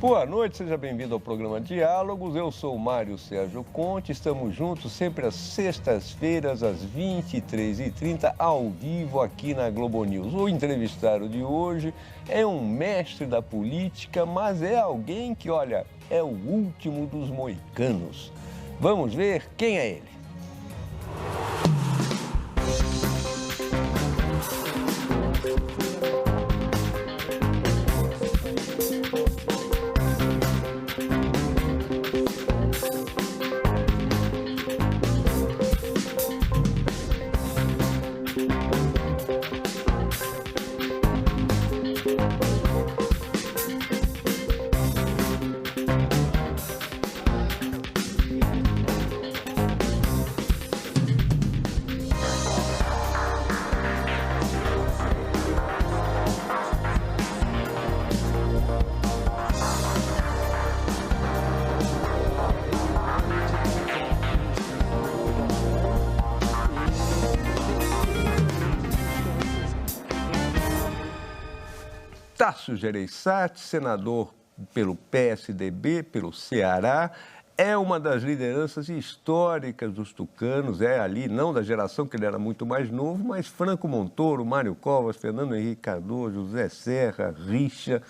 Boa noite, seja bem-vindo ao programa Diálogos. Eu sou o Mário Sérgio Conte, estamos juntos sempre às sextas-feiras, às 23h30, ao vivo aqui na Globo News. O entrevistado de hoje é um mestre da política, mas é alguém que, olha, é o último dos moicanos. Vamos ver quem é ele. Tasso Gereissati, senador pelo PSDB, pelo Ceará, é uma das lideranças históricas dos tucanos, é ali, não da geração que ele era muito mais novo, mas Franco Montoro, Mário Covas, Fernando Henrique Cardoso, José Serra, Richa,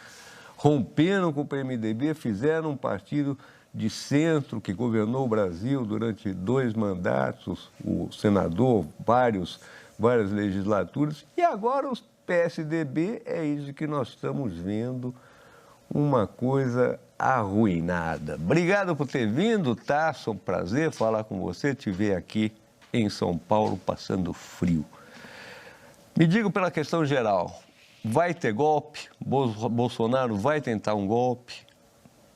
romperam com o PMDB, fizeram um partido de centro que governou o Brasil durante 2 mandatos, o senador, várias legislaturas, e agora os PSDB é isso que nós estamos vendo, uma coisa arruinada. Obrigado por ter vindo, Tasso, é um prazer falar com você, te ver aqui em São Paulo passando frio. Me diga pela questão geral, vai ter golpe? Bolsonaro vai tentar um golpe?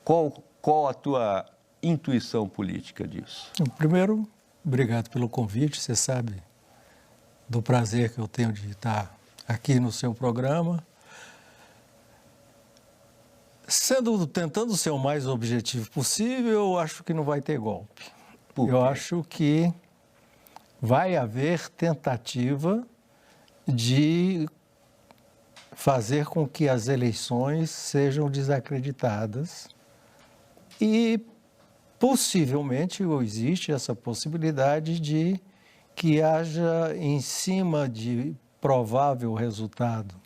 Qual a tua intuição política disso? Primeiro, obrigado pelo convite, você sabe do prazer que eu tenho de estar aqui no seu programa, tentando ser o mais objetivo possível, eu acho que não vai ter golpe. Eu acho que vai haver tentativa de fazer com que as eleições sejam desacreditadas e possivelmente existe essa possibilidade de que haja em cima de provável resultado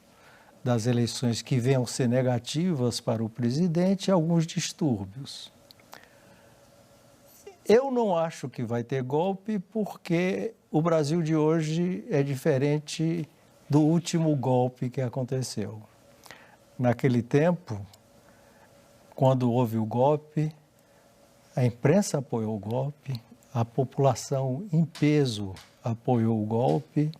das eleições que venham ser negativas para o presidente, alguns distúrbios. Eu não acho que vai ter golpe porque o Brasil de hoje é diferente do último golpe que aconteceu. Naquele tempo, quando houve o golpe, a imprensa apoiou o golpe, a população em peso apoiou o golpe,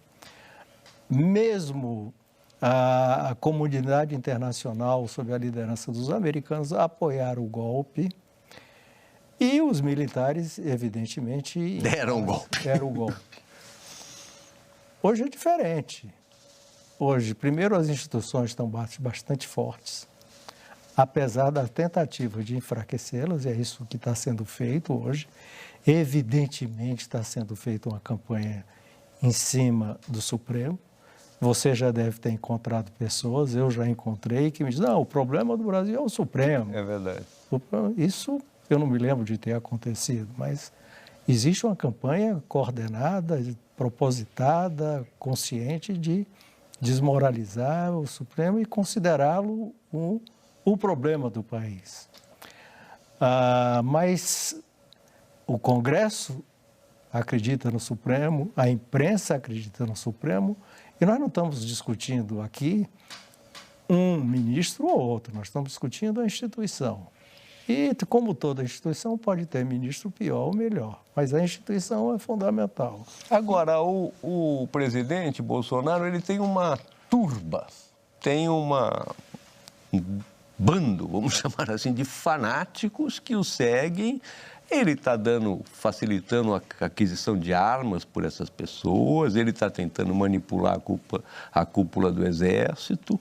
mesmo a comunidade internacional, sob a liderança dos americanos, apoiaram o golpe e os militares, evidentemente, deram o golpe. Hoje é diferente. Hoje, primeiro, as instituições estão bastante fortes, apesar da tentativa de enfraquecê-las, e é isso que está sendo feito hoje. Evidentemente, está sendo feita uma campanha em cima do Supremo. Você já deve ter encontrado pessoas, eu já encontrei, que me dizem, não, o problema do Brasil é o Supremo. É verdade. Isso eu não me lembro de ter acontecido, mas existe uma campanha coordenada, propositada, consciente de desmoralizar o Supremo e considerá-lo o problema do país. Mas o Congresso acredita no Supremo, a imprensa acredita no Supremo, e nós não estamos discutindo aqui um ministro ou outro, nós estamos discutindo a instituição. E, como toda instituição, pode ter ministro pior ou melhor, mas a instituição é fundamental. Agora, o presidente Bolsonaro, ele tem uma turba, tem um bando, vamos chamar assim, de fanáticos que o seguem. Ele está facilitando a aquisição de armas por essas pessoas, ele está tentando manipular a cúpula do Exército.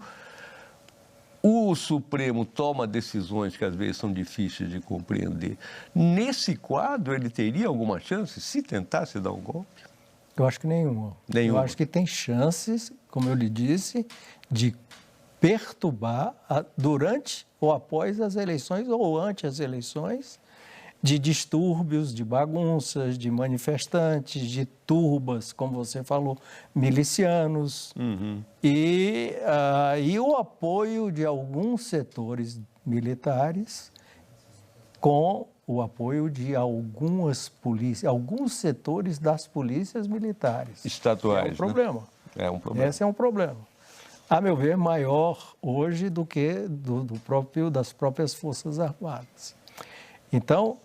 O Supremo toma decisões que às vezes são difíceis de compreender. Nesse quadro, ele teria alguma chance, se tentasse dar um golpe? Eu acho que nenhuma. Eu acho que tem chances, como eu lhe disse, de perturbar durante ou após as eleições ou ante as eleições, de distúrbios, de bagunças, de manifestantes, de turbas, como você falou, milicianos, e o apoio de alguns setores militares com o apoio de alguns setores das polícias militares. Estaduais, É um problema. Né? É um problema. Esse é um problema. A meu ver, maior hoje do que das próprias Forças Armadas. Então,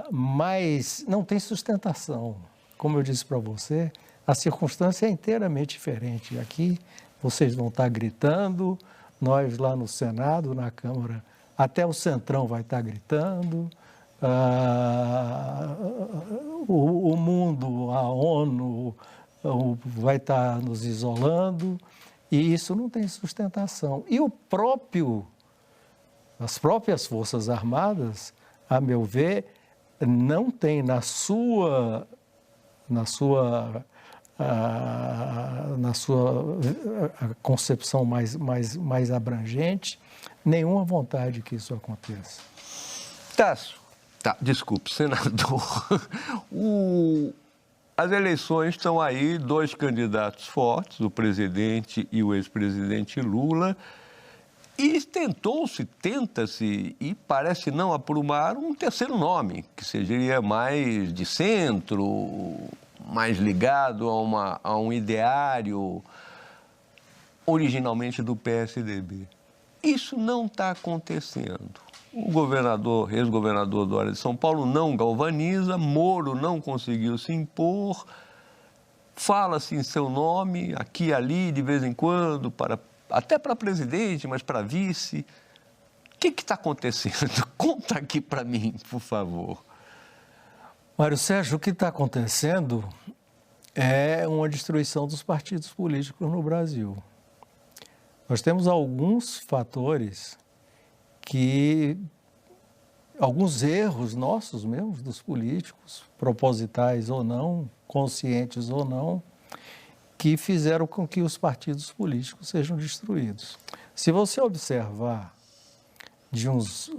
mas não tem sustentação. Como eu disse para você, a circunstância é inteiramente diferente. Aqui vocês vão estar gritando, nós lá no Senado, na Câmara, até o Centrão vai estar gritando, o mundo, a ONU vai estar nos isolando, e isso não tem sustentação. E as próprias Forças Armadas, a meu ver, não tem na sua concepção mais abrangente nenhuma vontade que isso aconteça. Tássio, desculpe, senador, as eleições estão aí, 2 candidatos fortes, o presidente e o ex-presidente Lula, e tenta-se, e parece não aprumar, um terceiro nome, que seria mais de centro, mais ligado a um ideário originalmente do PSDB. Isso não está acontecendo. O ex-governador Dória de São Paulo não galvaniza, Moro não conseguiu se impor, fala-se em seu nome, aqui e ali, de vez em quando, até para presidente, mas para vice. O que está acontecendo? Conta aqui para mim, por favor. Mário Sérgio, o que está acontecendo é uma destruição dos partidos políticos no Brasil. Nós temos alguns fatores alguns erros nossos mesmos, dos políticos, propositais ou não, conscientes ou não, que fizeram com que os partidos políticos sejam destruídos. Se você observar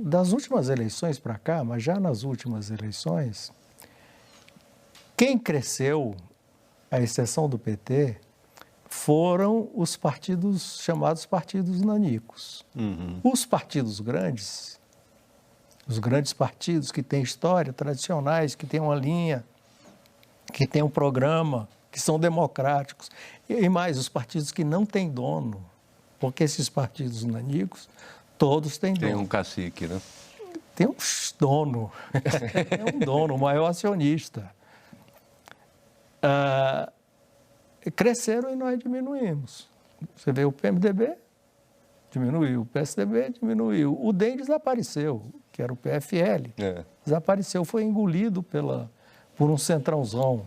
das últimas eleições para cá, mas já nas últimas eleições, quem cresceu, à exceção do PT, foram os partidos chamados partidos nanicos. Os partidos grandes, os grandes partidos que têm história, tradicionais, que têm uma linha, que têm um programa, que são democráticos, e mais os partidos que não têm dono, porque esses partidos nanicos, todos têm dono. Tem um cacique, né? Tem um dono, é um dono, o maior acionista. Cresceram e nós diminuímos. Você vê o PMDB, diminuiu, o PSDB diminuiu, o DEM desapareceu, que era o PFL, desapareceu, foi engolido por um centrãozão.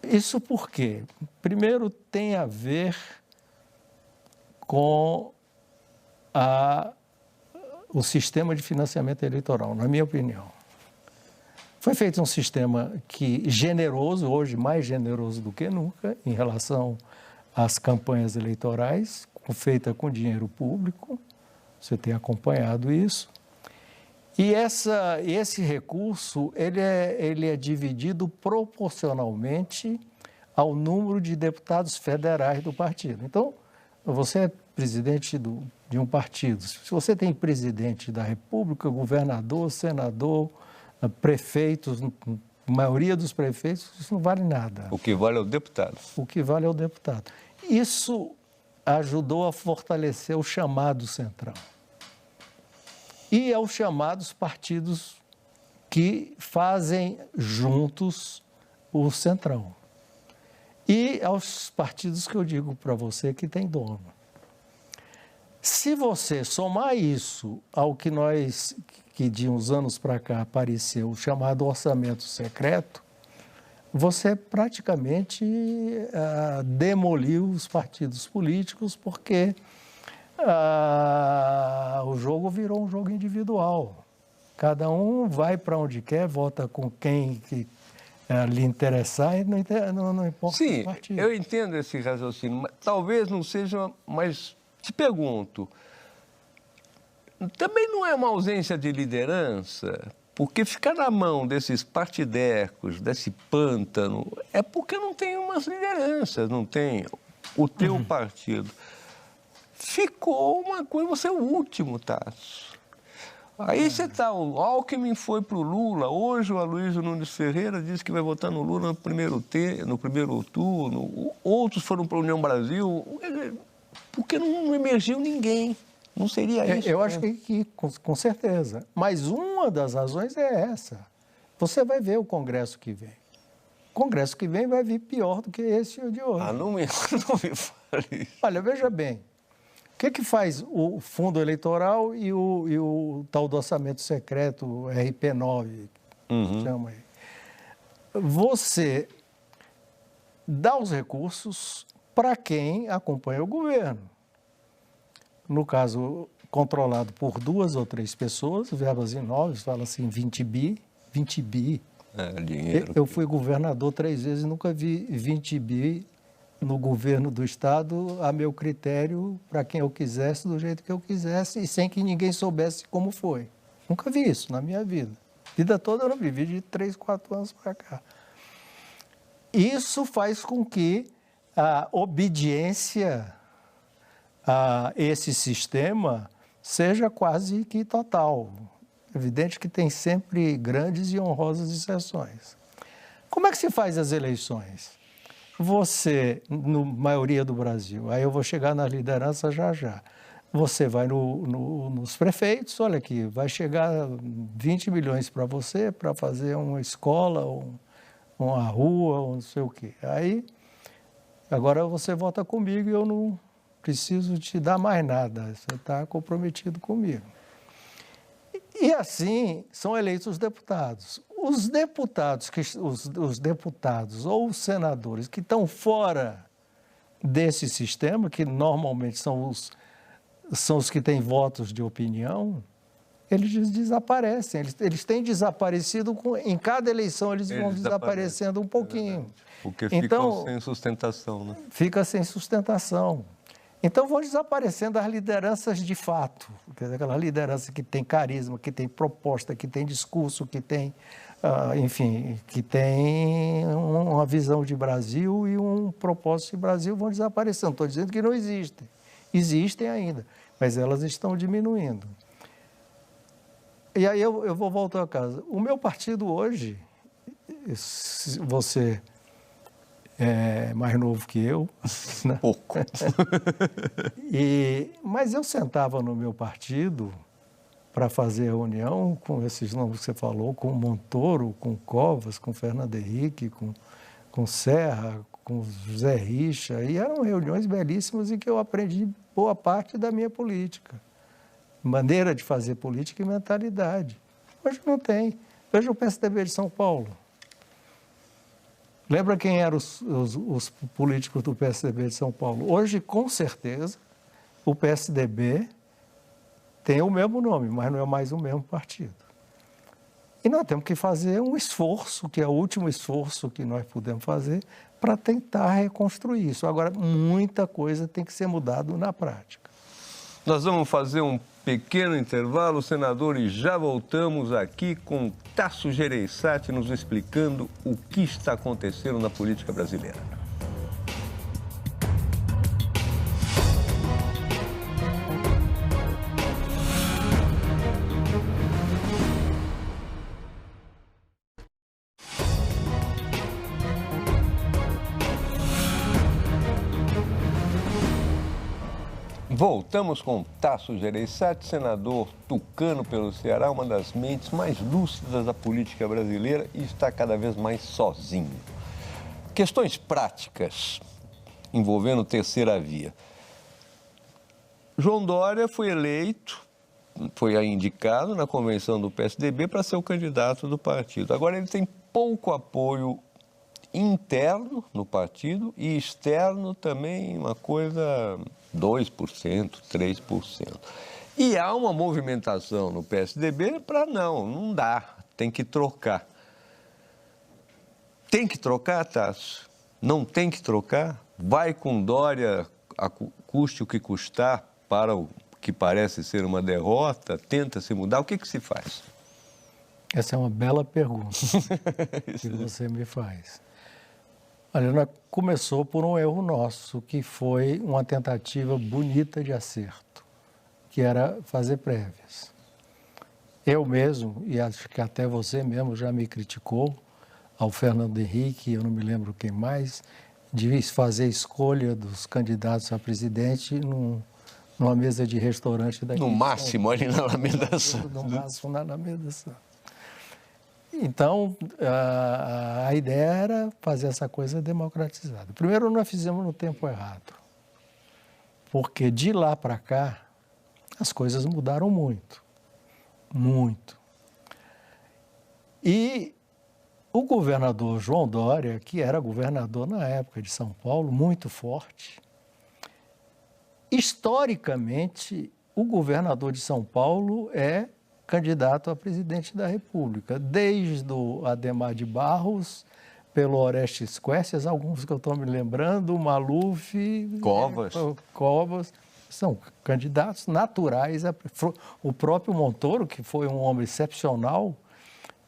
Isso por quê? Primeiro tem a ver com o sistema de financiamento eleitoral, na minha opinião. Foi feito um sistema generoso, hoje mais generoso do que nunca, em relação às campanhas eleitorais, feita com dinheiro público, você tem acompanhado isso. E esse recurso, ele é dividido proporcionalmente ao número de deputados federais do partido. Então, você é presidente de um partido. Se você tem presidente da República, governador, senador, prefeitos, a maioria dos prefeitos, isso não vale nada. O que vale é o deputado. O que vale é o deputado. Isso ajudou a fortalecer o chamado centrão. E aos chamados partidos que fazem juntos o centrão. E aos partidos que eu digo para você que tem dono. Se você somar isso ao que de uns anos para cá apareceu, o chamado orçamento secreto, você praticamente demoliu os partidos políticos, porque o jogo virou um jogo individual. Cada um vai para onde quer, vota com quem lhe interessar e não importa Sim, o partido. eu entendo esse raciocínio, mas talvez não seja, mas te pergunto, também não é uma ausência de liderança? Porque ficar na mão desses partidecos, desse pântano, é porque não tem umas lideranças, não tem o teu partido. Ficou uma coisa, você é o último, Tasso. Aí você tá, o Alckmin foi para o Lula, hoje o Aloysio Nunes Ferreira disse que vai votar no Lula no primeiro turno, outros foram para a União Brasil, porque não emergiu ninguém. Não seria isso? Eu acho que com certeza. Mas uma das razões é essa. Você vai ver o Congresso que vem. O Congresso que vem vai vir pior do que esse de hoje. Ah, não me fale isso. Olha, veja bem. O que faz o fundo eleitoral e o tal do orçamento secreto, o RP9, chama aí? Você dá os recursos para quem acompanha o governo. No caso, controlado por 2 ou 3 pessoas, verbas imóveis, fala assim 20 bi. É, dinheiro. Eu fui governador 3 vezes e nunca vi 20 bi no governo do Estado, a meu critério, para quem eu quisesse, do jeito que eu quisesse, e sem que ninguém soubesse como foi. Nunca vi isso na minha vida. Vida toda eu não vivi, de 3, 4 anos para cá. Isso faz com que a obediência a esse sistema seja quase que total. Evidente que tem sempre grandes e honrosas exceções. Como é que se faz as eleições? Você, na maioria do Brasil, aí eu vou chegar na liderança já. Você vai nos prefeitos, olha aqui, vai chegar 20 milhões para você, para fazer uma escola, uma rua, ou não sei o quê. Aí, agora você vota comigo e eu não preciso te dar mais nada, você está comprometido comigo. E assim são eleitos os deputados. Os deputados ou os senadores que estão fora desse sistema, que normalmente são os que têm votos de opinião, eles desaparecem. Eles têm desaparecido, em cada eleição eles vão desaparecendo um pouquinho. Porque ficam sem sustentação, né? Fica sem sustentação. Então vão desaparecendo as lideranças de fato, aquela liderança que tem carisma, que tem proposta, que tem discurso, que tem, enfim, que tem uma visão de Brasil e um propósito de Brasil, vão desaparecendo. Estou dizendo que não existem. Existem ainda, mas elas estão diminuindo. E aí eu vou voltar a casa. O meu partido hoje, você é mais novo que eu, né? Pouco. Mas eu sentava no meu partido para fazer a união com esses nomes que você falou, com Montoro, com Covas, com Fernando Henrique, com Serra, com José Richa, e eram reuniões belíssimas em que eu aprendi boa parte da minha política, maneira de fazer política e mentalidade. Hoje não tem. Veja o PSDB de São Paulo. Lembra quem eram os políticos do PSDB de São Paulo? Hoje, com certeza, o PSDB tem o mesmo nome, mas não é mais o mesmo partido. E nós temos que fazer um esforço, que é o último esforço que nós podemos fazer, para tentar reconstruir isso. Agora, muita coisa tem que ser mudada na prática. Nós vamos fazer um pequeno intervalo, senador, e já voltamos aqui com Tasso Gereissati nos explicando o que está acontecendo na política brasileira. Voltamos com Tasso Gereissati, senador tucano pelo Ceará, uma das mentes mais lúcidas da política brasileira e está cada vez mais sozinho. Questões práticas envolvendo terceira via. João Dória foi eleito, foi indicado na convenção do PSDB para ser o candidato do partido. Agora ele tem pouco apoio interno no partido e externo também, uma coisa 2%, 3%. E há uma movimentação no PSDB para não dá, tem que trocar. Tem que trocar, Tasso? Não tem que trocar? Vai com Dória, custe o que custar, para o que parece ser uma derrota? Tenta se mudar? O que se faz? Essa é uma bela pergunta que você me faz. Olha, começou por um erro nosso, que foi uma tentativa bonita de acerto, que era fazer prévias. Eu mesmo, e acho que até você mesmo já me criticou, ao Fernando Henrique, eu não me lembro quem mais, de fazer escolha dos candidatos a presidente numa mesa de restaurante daqui. No máximo, ali na Alameda Santos. No máximo, na Alameda Santos. Então, a ideia era fazer essa coisa democratizada. Primeiro, nós fizemos no tempo errado, porque de lá para cá, as coisas mudaram muito, muito. E o governador João Dória, que era governador na época de São Paulo, muito forte, historicamente, o governador de São Paulo é candidato a presidente da República, desde o Adhemar de Barros, pelo Orestes Quercias, alguns que eu estou me lembrando, Maluf, Covas, são candidatos naturais. O próprio Montoro, que foi um homem excepcional,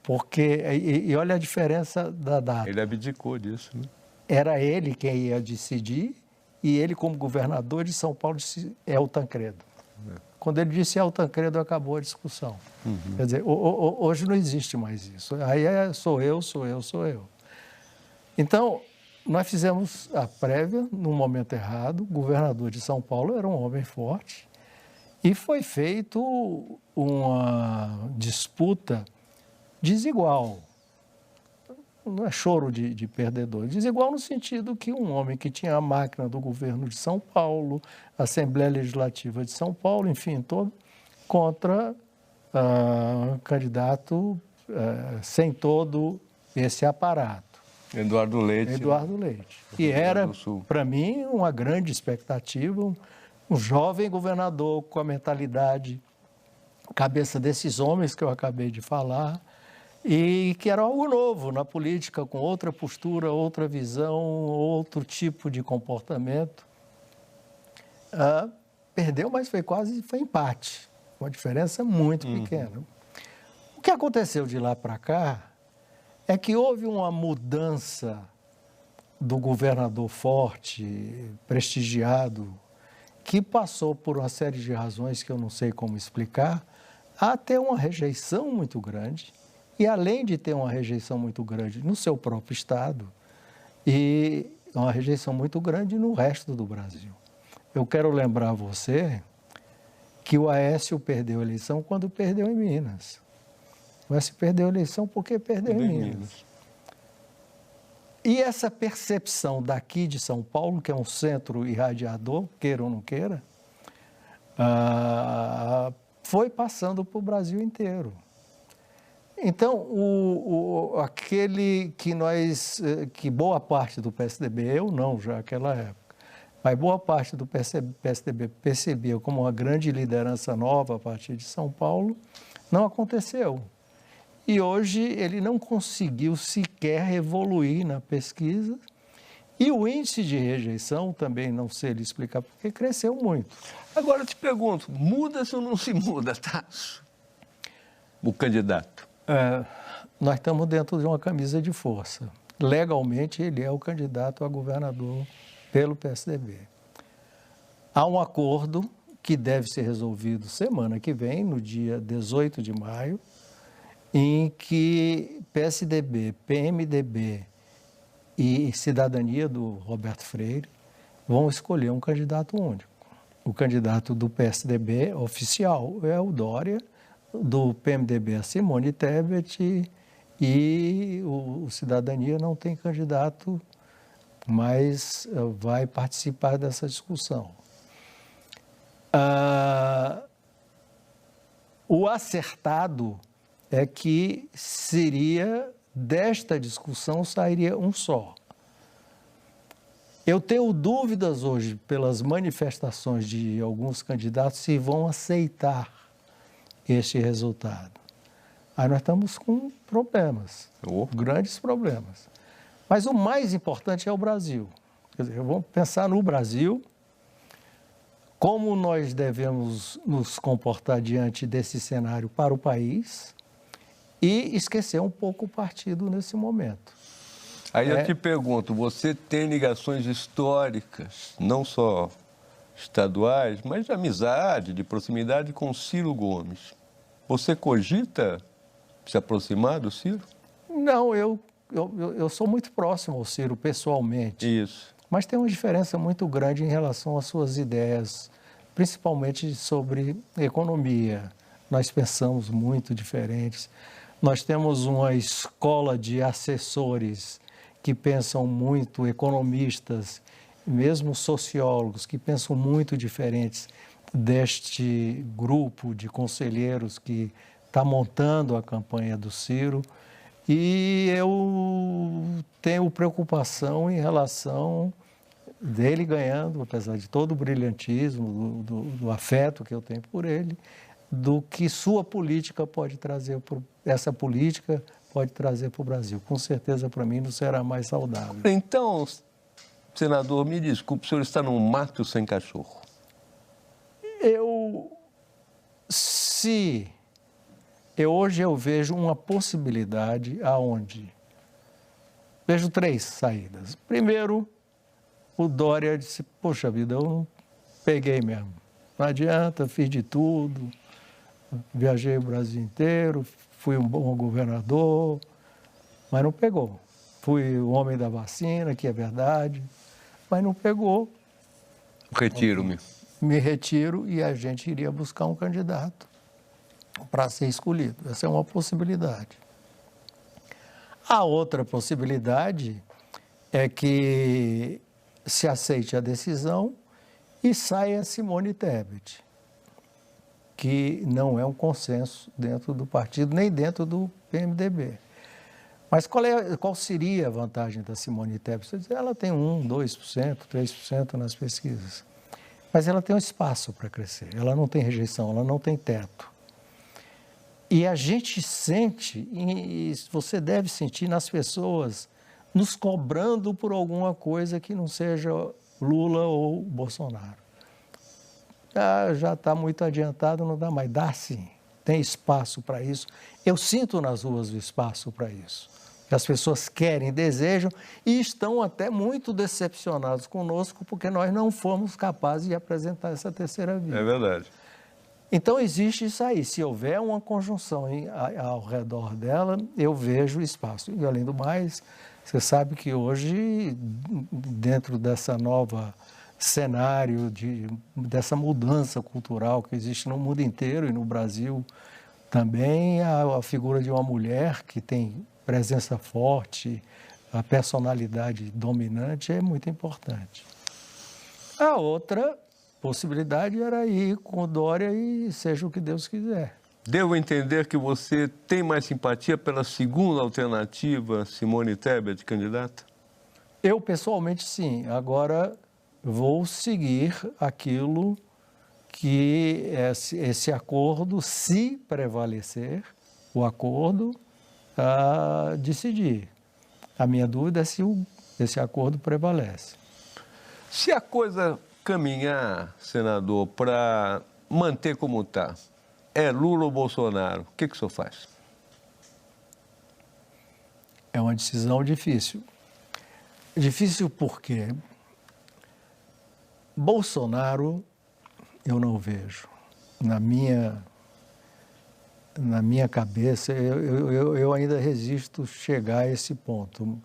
porque, e olha a diferença da data. Ele abdicou disso, né? Era ele quem ia decidir, e ele, como governador de São Paulo, disse, é o Tancredo. Quando ele disse é o Tancredo, acabou a discussão. Quer dizer, hoje não existe mais isso. Aí sou eu. Então, nós fizemos a prévia no momento errado. O governador de São Paulo era um homem forte e foi feito uma disputa desigual. Não é choro de perdedor. Desigual no sentido que um homem que tinha a máquina do governo de São Paulo, a Assembleia Legislativa de São Paulo, enfim, todo, contra um candidato sem todo esse aparato. Eduardo Leite. Eduardo Leite. E era, para mim, uma grande expectativa, um jovem governador com a mentalidade, cabeça desses homens que eu acabei de falar, e que era algo novo na política, com outra postura, outra visão, outro tipo de comportamento. Perdeu, mas foi empate, uma diferença muito pequena. O que aconteceu de lá para cá é que houve uma mudança do governador forte, prestigiado, que passou por uma série de razões que eu não sei como explicar, a ter uma rejeição muito grande. E além de ter uma rejeição muito grande no seu próprio estado, e uma rejeição muito grande no resto do Brasil. Eu quero lembrar a você que o Aécio perdeu a eleição quando perdeu em Minas. O Aécio perdeu a eleição porque perdeu em Minas. E essa percepção daqui de São Paulo, que é um centro irradiador, queira ou não queira, foi passando para o Brasil inteiro. Então, aquele que boa parte do PSDB, eu não já naquela época, mas boa parte do PSDB percebia como uma grande liderança nova a partir de São Paulo, não aconteceu. E hoje ele não conseguiu sequer evoluir na pesquisa e o índice de rejeição, também não sei lhe explicar porque, cresceu muito. Agora eu te pergunto, muda-se ou não se muda, Tasso? O candidato? Nós estamos dentro de uma camisa de força. Legalmente, ele é o candidato a governador pelo PSDB. Há um acordo que deve ser resolvido semana que vem, no dia 18 de maio, em que PSDB, PMDB e Cidadania do Roberto Freire vão escolher um candidato único. O candidato do PSDB oficial é o Dória, do PMDB a Simone Tebet, e o Cidadania não tem candidato, mas vai participar dessa discussão. O acertado é que desta discussão sairia um só. Eu tenho dúvidas hoje, pelas manifestações de alguns candidatos, se vão aceitar este resultado. Aí nós estamos com problemas, grandes problemas. Mas o mais importante é o Brasil. Quer dizer, vamos pensar no Brasil, como nós devemos nos comportar diante desse cenário para o país e esquecer um pouco o partido nesse momento. Aí eu te pergunto, você tem ligações históricas, não só estaduais, mas de amizade, de proximidade com Ciro Gomes. Você cogita se aproximar do Ciro? Não, eu sou muito próximo ao Ciro pessoalmente. Isso. Mas tem uma diferença muito grande em relação às suas ideias, principalmente sobre economia. Nós pensamos muito diferentes. Nós temos uma escola de assessores que pensam muito, economistas, mesmo sociólogos, que pensam muito diferentes deste grupo de conselheiros que está montando a campanha do Ciro. E eu tenho preocupação em relação dele ganhando, apesar de todo o brilhantismo, do afeto que eu tenho por ele, do que sua política pode trazer, essa política pode trazer para o Brasil. Com certeza, para mim, não será mais saudável. Então, senador, me desculpe, o senhor está num mato sem cachorro. Hoje eu vejo uma possibilidade aonde vejo 3 saídas. Primeiro, o Dória disse, poxa vida, eu não peguei mesmo. Não adianta, fiz de tudo, viajei o Brasil inteiro, fui um bom governador, mas não pegou. Fui o homem da vacina, que é verdade, mas não pegou. Retiro-me. Me retiro e a gente iria buscar um candidato para ser escolhido. Essa é uma possibilidade. A outra possibilidade é que se aceite a decisão e saia Simone Tebet, que não é um consenso dentro do partido, nem dentro do PMDB. Mas qual seria a vantagem da Simone Tebet? Ela tem 1%, 2%, 3% nas pesquisas, mas ela tem um espaço para crescer, ela não tem rejeição, ela não tem teto. E a gente sente, e você deve sentir nas pessoas, nos cobrando por alguma coisa que não seja Lula ou Bolsonaro. Já está muito adiantado, não dá mais. Dá sim, tem espaço para isso. Eu sinto nas ruas o espaço para isso. As pessoas querem, desejam e estão até muito decepcionados conosco porque nós não fomos capazes de apresentar essa terceira via. É verdade. Então, existe isso aí. Se houver uma conjunção ao redor dela, eu vejo espaço. E, além do mais, você sabe que hoje, dentro dessa nova cenário, dessa mudança cultural que existe no mundo inteiro e no Brasil também, a figura de uma mulher que tem presença forte, a personalidade dominante é muito importante. A outra possibilidade era ir com o Dória e seja o que Deus quiser. Devo entender que você tem mais simpatia pela segunda alternativa, Simone Tebet, candidata? Eu, pessoalmente, sim. Agora, vou seguir aquilo que esse acordo, se prevalecer, o acordo, a decidir. A minha dúvida é se esse acordo prevalece. Se a coisa caminhar, senador, para manter como está, é Lula ou Bolsonaro, o que o senhor faz? É uma decisão difícil. Difícil porque Bolsonaro eu não vejo. Na minha cabeça, eu ainda resisto chegar a esse ponto.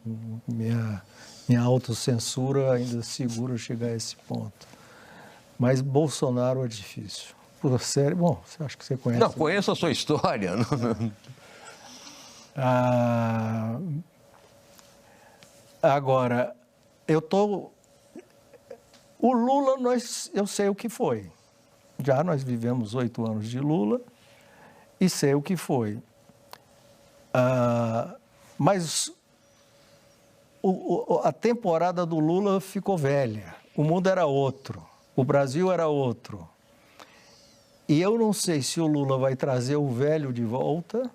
Minha autocensura ainda segura chegar a esse ponto. Mas Bolsonaro é difícil. Por sério, bom, acho que você conhece. Não, conheço a sua história. Agora, o Lula, eu sei o que foi. Já nós vivemos 8 anos de Lula e sei o que foi. Mas a temporada do Lula ficou velha. O mundo era outro. O Brasil era outro. E eu não sei se o Lula vai trazer o velho de volta,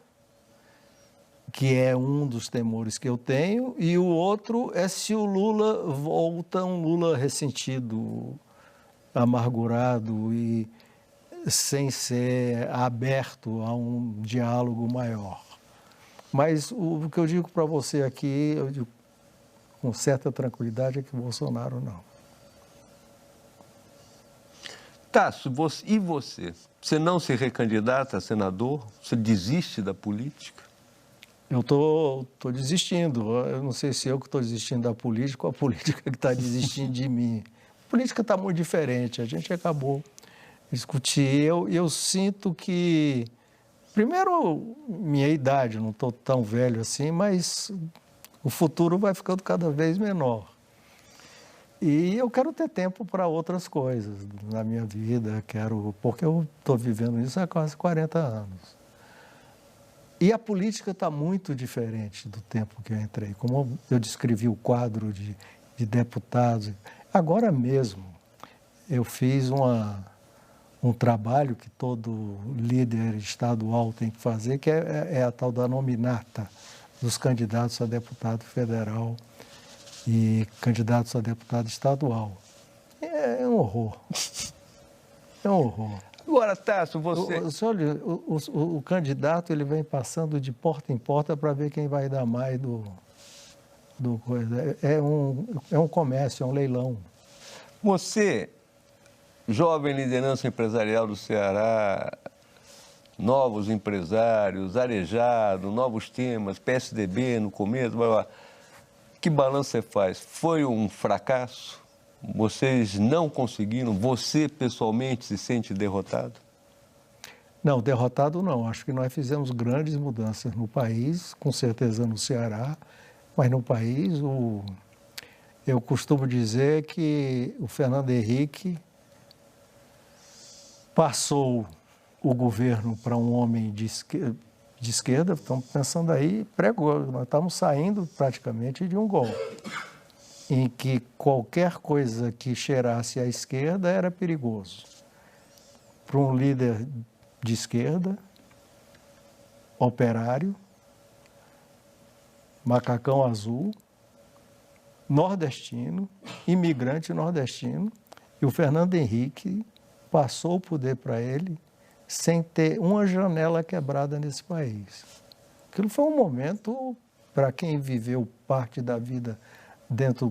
que é um dos temores que eu tenho, e o outro é se o Lula volta um Lula ressentido, amargurado e sem ser aberto a um diálogo maior. Mas o que eu digo para você aqui, eu digo com certa tranquilidade, é que Bolsonaro não. Tasso, e você? Você não se recandidata a senador? Você desiste da política? Eu estou desistindo. Eu não sei se eu que estou desistindo da política ou a política que está desistindo de mim. A política está muito diferente. A gente acabou de discutir. Eu sinto que, primeiro, minha idade, não estou tão velho assim, mas o futuro vai ficando cada vez menor. E eu quero ter tempo para outras coisas na minha vida, porque eu estou vivendo isso há quase 40 anos. E a política está muito diferente do tempo que eu entrei. Como eu descrevi o quadro de deputados, agora mesmo eu fiz um trabalho que todo líder estadual tem que fazer, que é a tal da nominata dos candidatos a deputado federal e candidatos a deputado estadual. É um horror. É um horror. Agora, Tasso, você... Olha, o candidato ele vem passando de porta em porta para ver quem vai dar mais do coisa. É um comércio, é um leilão. Você, jovem liderança empresarial do Ceará, novos empresários, Arejado, novos temas, PSDB no começo, blá, blá. Que balanço você faz? Foi um fracasso? Vocês não conseguiram? Você, pessoalmente, se sente derrotado? Não, derrotado não. Acho que nós fizemos grandes mudanças no país, com certeza no Ceará, mas no país, eu costumo dizer que o Fernando Henrique passou o governo para um homem de esquerda, estamos pensando aí, pregou, nós estamos saindo praticamente de um golpe, em que qualquer coisa que cheirasse à esquerda era perigoso. Para um líder de esquerda, operário, macacão azul, nordestino, imigrante nordestino, e o Fernando Henrique passou o poder para ele sem ter uma janela quebrada nesse país. Aquilo foi um momento, para quem viveu parte da vida dentro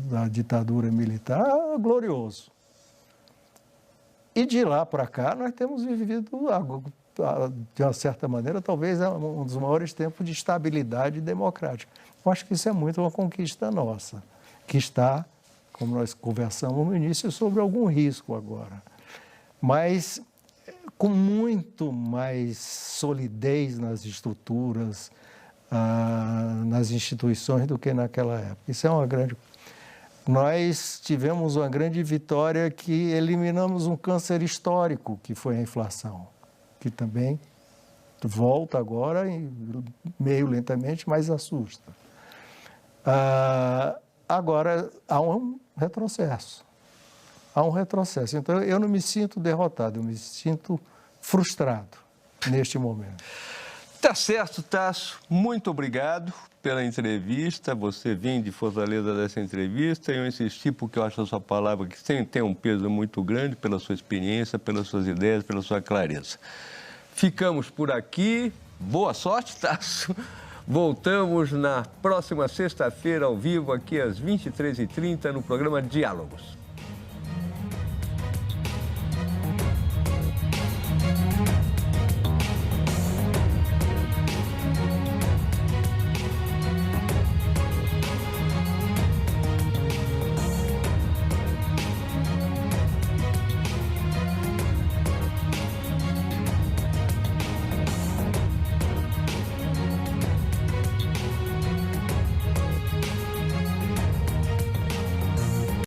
da ditadura militar, glorioso. E de lá para cá, nós temos vivido, de uma certa maneira, talvez um dos maiores tempos de estabilidade democrática. Eu acho que isso é muito uma conquista nossa, que está, como nós conversamos no início, sobre algum risco agora. Mas com muito mais solidez nas estruturas, nas instituições do que naquela época. Isso é uma grande... Nós tivemos uma grande vitória que eliminamos um câncer histórico, que foi a inflação, que também volta agora, meio lentamente, mas assusta. Agora, há um retrocesso. Há um retrocesso. Então, eu não me sinto derrotado, eu me sinto frustrado neste momento. Tá certo, Tasso. Muito obrigado pela entrevista. Você vem de Fortaleza dessa entrevista e eu insisti porque eu acho a sua palavra que tem um peso muito grande pela sua experiência, pelas suas ideias, pela sua clareza. Ficamos por aqui. Boa sorte, Tasso. Voltamos na próxima sexta-feira ao vivo aqui às 23h30 no programa Diálogos.